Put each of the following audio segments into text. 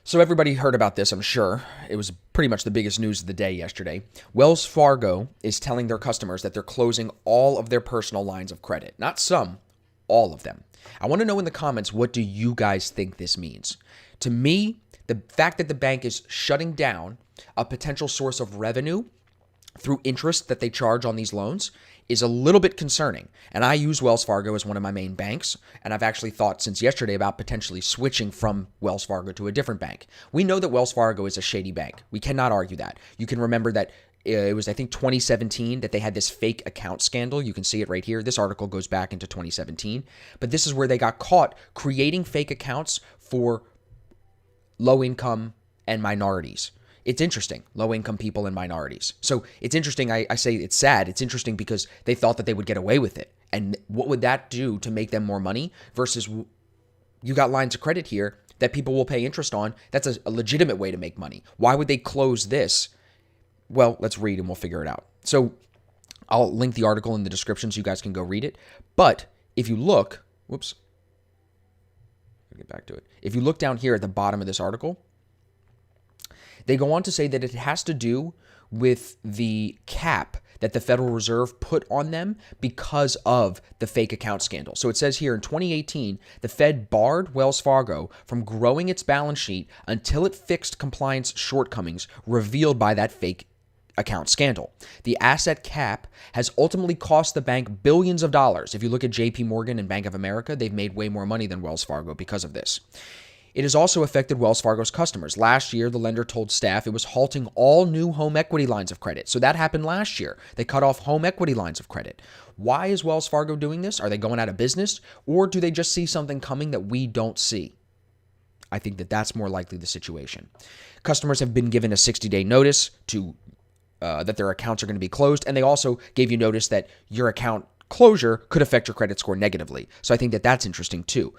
So everybody heard about this, I'm sure. It was pretty much the biggest news of the day yesterday. Wells Fargo is telling their customers that they're closing all of their personal lines of credit. Not some, all of them. I want to know in the comments, what do you guys think this means? To me, the fact that the bank is shutting down a potential source of revenue through interest that they charge on these loans is a little bit concerning. And I use Wells Fargo as one of my main banks, and I've actually thought since yesterday about potentially switching from Wells Fargo to a different bank. We know that Wells Fargo is a shady bank. We cannot argue that. You can remember that it was, I think, 2017 that they had this fake account scandal. You can see it right here. This article goes back into 2017. But this is where they got caught creating fake accounts for low income and minorities. It's interesting, low-income people and minorities. So it's interesting. I say it's sad. It's interesting because they thought that they would get away with it. And what would that do to make them more money versus you got lines of credit here that people will pay interest on? That's a legitimate way to make money. Why would they close this? Well, let's read and we'll figure it out. So I'll link the article in the description so you guys can go read it. But if you look, whoops, I'll get back to it. If you look down here at the bottom of this article, they go on to say that it has to do with the cap that the Federal Reserve put on them because of the fake account scandal. So it says here in 2018, the Fed barred Wells Fargo from growing its balance sheet until it fixed compliance shortcomings revealed by that fake account scandal. The asset cap has ultimately cost the bank billions of dollars. If you look at JP Morgan and Bank of America, they've made way more money than Wells Fargo because of this. It has also affected Wells Fargo's customers. Last year, the lender told staff it was halting all new home equity lines of credit. So that happened last year. They cut off home equity lines of credit. Why is Wells Fargo doing this? Are they going out of business? Or do they just see something coming that we don't see? I think that that's more likely the situation. Customers have been given a 60-day notice to that their accounts are going to be closed. And they also gave you notice that your account closure could affect your credit score negatively. So I think that that's interesting too.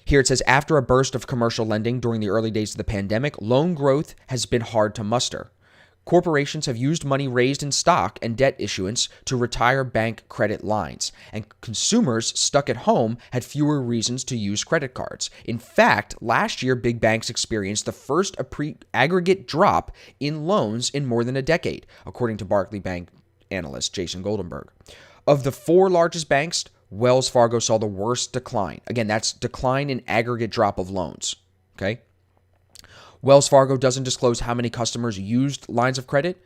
Here it says, after a burst of commercial lending during the early days of the pandemic, loan growth has been hard to muster. Corporations have used money raised in stock and debt issuance to retire bank credit lines, and consumers stuck at home had fewer reasons to use credit cards. In fact, last year, big banks experienced the first aggregate drop in loans in more than a decade, according to Barclays Bank analyst Jason Goldenberg. Of the four largest banks, Wells Fargo saw the worst decline. Again, that's decline in aggregate drop of loans. Okay. Wells Fargo doesn't disclose how many customers used lines of credit.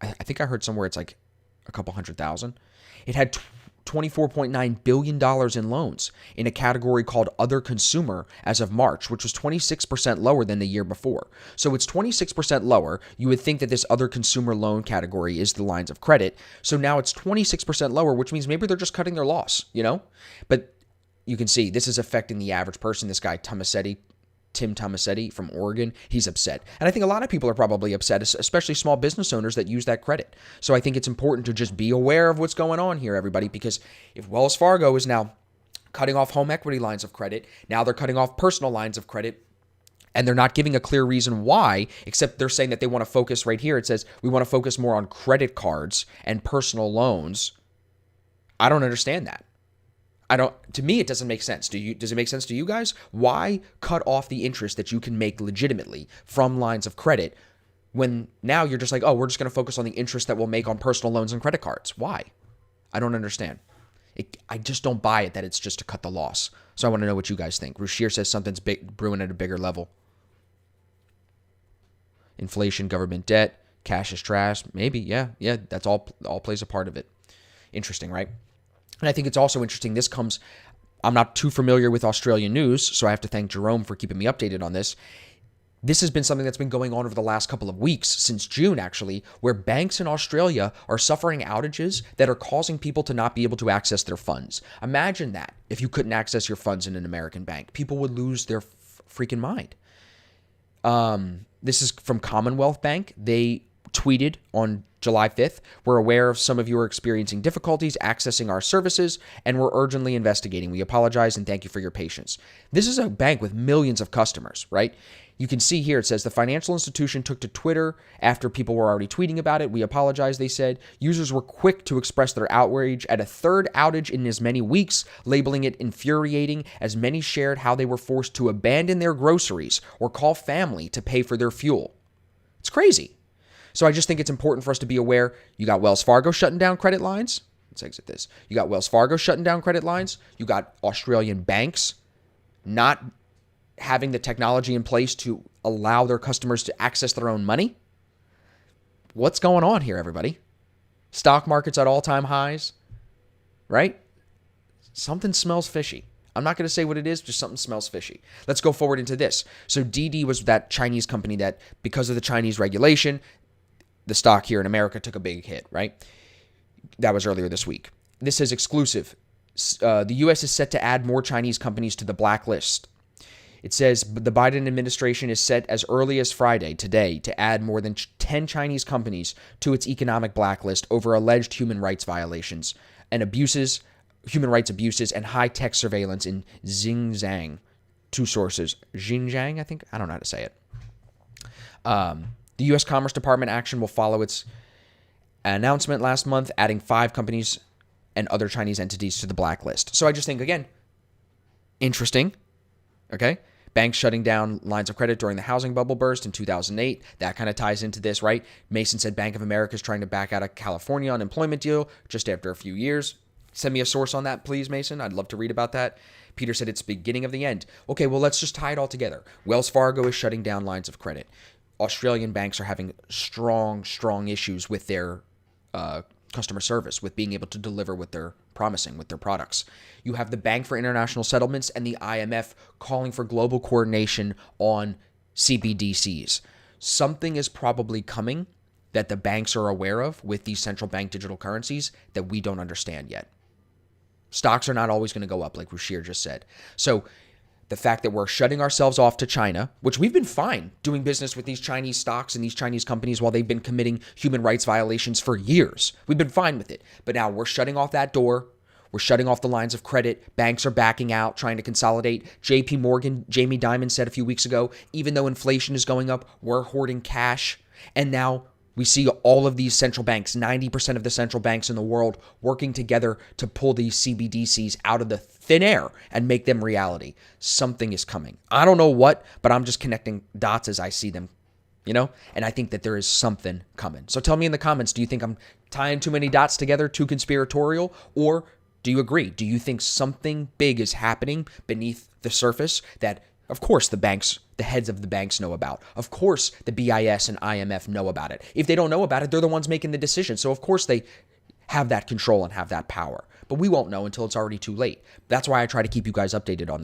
I think I heard somewhere it's like a couple 100,000. It had $24.9 billion in loans in a category called Other Consumer as of March, which was 26% lower than the year before. So it's 26% lower. You would think that this Other Consumer loan category is the lines of credit. So now it's 26% lower, which means maybe they're just cutting their loss, But you can see this is affecting the average person. This guy, Tim Tomasetti from Oregon, he's upset. And I think a lot of people are probably upset, especially small business owners that use that credit. So I think it's important to just be aware of what's going on here, everybody, because if Wells Fargo is now cutting off home equity lines of credit, now they're cutting off personal lines of credit, and they're not giving a clear reason why, except they're saying that they want to focus right here. It says we want to focus more on credit cards and personal loans. I don't understand that. To me, it doesn't make sense. Does it make sense to you guys? Why cut off the interest that you can make legitimately from lines of credit when now you're just like, oh, we're just going to focus on the interest that we'll make on personal loans and credit cards? Why? I don't understand. I just don't buy it that it's just to cut the loss. So I want to know what you guys think. Rushir says something's brewing at a bigger level. Inflation, government debt, cash is trash. Maybe, yeah, that's all plays a part of it. Interesting, right? And I think it's also interesting, I'm not too familiar with Australian news, so I have to thank Jerome for keeping me updated on this. This has been something that's been going on over the last couple of weeks, since June actually, where banks in Australia are suffering outages that are causing people to not be able to access their funds. Imagine that if you couldn't access your funds in an American bank. People would lose their freaking mind. This is from Commonwealth Bank. They tweeted on July 5th, we're aware of some of you are experiencing difficulties accessing our services and we're urgently investigating. We apologize and thank you for your patience. This is a bank with millions of customers, right? You can see here, it says the financial institution took to Twitter after people were already tweeting about it. We apologize, they said. Users were quick to express their outrage at a third outage in as many weeks, labeling it infuriating, as many shared how they were forced to abandon their groceries or call family to pay for their fuel. It's crazy. So I just think it's important for us to be aware. You got Wells Fargo shutting down credit lines. Let's exit this. You got Wells Fargo shutting down credit lines. You got Australian banks not having the technology in place to allow their customers to access their own money. What's going on here, everybody? Stock market's at all-time highs, right? Something smells fishy. I'm not going to say what it is, just something smells fishy. Let's go forward into this. So DD was that Chinese company that, because of the Chinese regulation, the stock here in America took a big hit, right? That was earlier this week. This is exclusive. The U.S. is set to add more Chinese companies to the blacklist. It says the Biden administration is set as early as Friday, today, to add more than 10 Chinese companies to its economic blacklist over alleged human rights violations and abuses, human rights abuses, and high-tech surveillance in Xinjiang. Two sources. Xinjiang, I think? I don't know how to say it. The U.S. Commerce Department action will follow its announcement last month, adding 5 companies and other Chinese entities to the blacklist. So I just think, again, interesting. Okay? Banks shutting down lines of credit during the housing bubble burst in 2008. That kind of ties into this, right? Mason said Bank of America is trying to back out a California unemployment deal just after a few years. Send me a source on that, please, Mason. I'd love to read about that. Peter said it's beginning of the end. Okay, well, let's just tie it all together. Wells Fargo is shutting down lines of credit. Australian banks are having strong issues with their customer service, with being able to deliver what they're promising with their products. You have the Bank for International Settlements and the IMF calling for global coordination on CBDCs. Something is probably coming that the banks are aware of with these central bank digital currencies that we don't understand yet. Stocks are not always going to go up, like Rushir just said. So the fact that we're shutting ourselves off to China, which we've been fine doing business with these Chinese stocks and these Chinese companies while they've been committing human rights violations for years. We've been fine with it. But now we're shutting off that door. We're shutting off the lines of credit. Banks are backing out, trying to consolidate. JP Morgan, Jamie Dimon said a few weeks ago, even though inflation is going up, we're hoarding cash. And now we see all of these central banks, 90% of the central banks in the world, working together to pull these CBDCs out of the thin air and make them reality. Something is coming. I don't know what, but I'm just connecting dots as I see them, you know? And I think that there is something coming. So tell me in the comments, do you think I'm tying too many dots together, too conspiratorial, or do you agree? Do you think something big is happening beneath the surface that, of course, the banks, the heads of the banks know about? Of course, the BIS and IMF know about it. If they don't know about it, they're the ones making the decision. So, of course, they have that control and have that power. But we won't know until it's already too late. That's why I try to keep you guys updated on